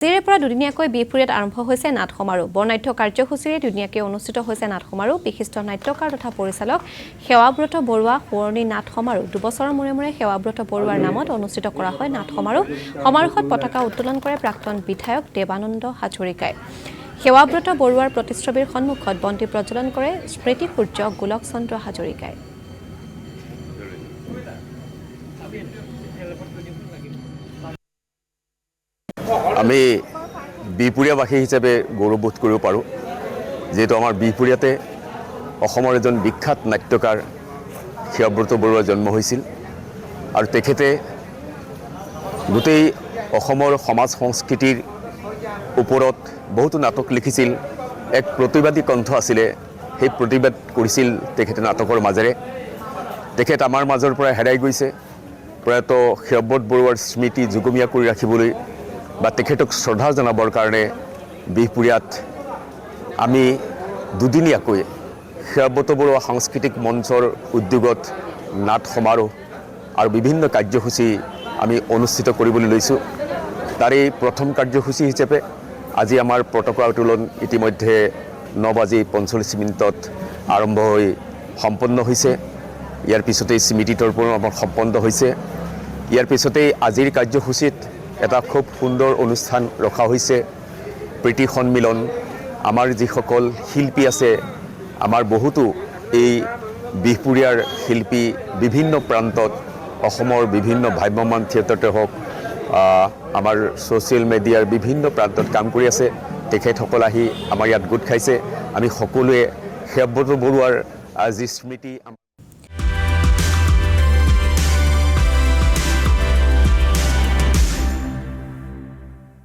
আজিৰে পৰা দুদিনীয়াকৈ বিহপুৰীয়াত আৰম্ভ হৈছে নাট সমাৰোহ। বৰ্ণাঢ্য কাৰ্যসূচীৰে দুদিনীয়াকৈ অনুষ্ঠিত হৈছে নাট সমাৰোহ। বিশিষ্ট নাট্যকাৰ তথা পৰিচালক সেৱাব্ৰত বৰুৱা সোঁৱৰণী নাট সমাৰোহ। দুবছৰৰ মূৰে মূৰে সেৱাব্ৰত বৰুৱাৰ নামত অনুষ্ঠিত কৰা হয় নাট সমাৰোহ। সমাৰোহত পতাকা উত্তোলন কৰে প্ৰাক্তন বিধায়ক দেৱানন্দ হাজৰিকাই। সেৱাব্ৰত বৰুৱাৰ প্ৰতিচ্ছবিৰ সন্মুখত বন্তি প্ৰজ্বলন কৰে স্মৃতি সূৰ্য গোলক চন্দ্ৰ হাজৰিকাই। আমি বিহপুৰীয়াবাসী হিচাপে গৌৰৱবোধ কৰিব পাৰোঁ, যিহেতু আমাৰ বিহপুৰীয়াতে অসমৰ এজন বিখ্যাত নাট্যকাৰ সেৱাব্ৰত বৰুৱাৰ জন্ম হৈছিল আৰু তেখেতে গোটেই অসমৰ সমাজ সংস্কৃতিৰ ওপৰত বহুতো নাটক লিখিছিল। এক প্ৰতিবাদী কণ্ঠ আছিলে, সেই প্ৰতিবাদ কৰিছিল তেখেতে নাটকৰ মাজেৰে। তেখেত আমাৰ মাজৰ পৰা হেৰাই গৈছে। প্ৰয়াত সেৱাব্ৰত বৰুৱাৰ স্মৃতি যুগমীয়া কৰি ৰাখিবলৈ বা তেখেতক শ্ৰদ্ধা জনাবৰ কাৰণে বিহপুৰীয়াত আমি দুদিনীয়াকৈ সেৱাব্ৰত বৰুৱা সাংস্কৃতিক মঞ্চৰ উদ্যোগত নাট সমাৰোহ আৰু বিভিন্ন কাৰ্যসূচী আমি অনুষ্ঠিত কৰিবলৈ লৈছোঁ। তাৰে প্ৰথম কাৰ্যসূচী হিচাপে আজি আমাৰ পতাকা উত্তোলন ইতিমধ্যে 9:45 আৰম্ভ হৈ সম্পন্ন হৈছে। ইয়াৰ পিছতেই স্মৃতি তৰ্পণ আমাৰ সম্পন্ন হৈছে। ইয়াৰ পিছতেই আজিৰ কাৰ্যসূচীত এটা খুব সুন্দৰ অনুষ্ঠান ৰখা হৈছে, প্ৰীতি সন্মিলন। আমাৰ যিসকল শিল্পী আছে, আমাৰ বহুতো এই বিহপুৰীয়াৰ শিল্পী বিভিন্ন প্ৰান্তত, অসমৰ বিভিন্ন ভ্ৰাম্যমাণ থিয়েটাৰতে হওক, আমাৰ ছ'চিয়েল মিডিয়াৰ বিভিন্ন প্ৰান্তত কাম কৰি আছে, তেখেতসকল আহি আমাৰ ইয়াত গোট খাইছে। আমি সকলোৱে সেৱাব্ৰত বৰুৱাৰ যি স্মৃতি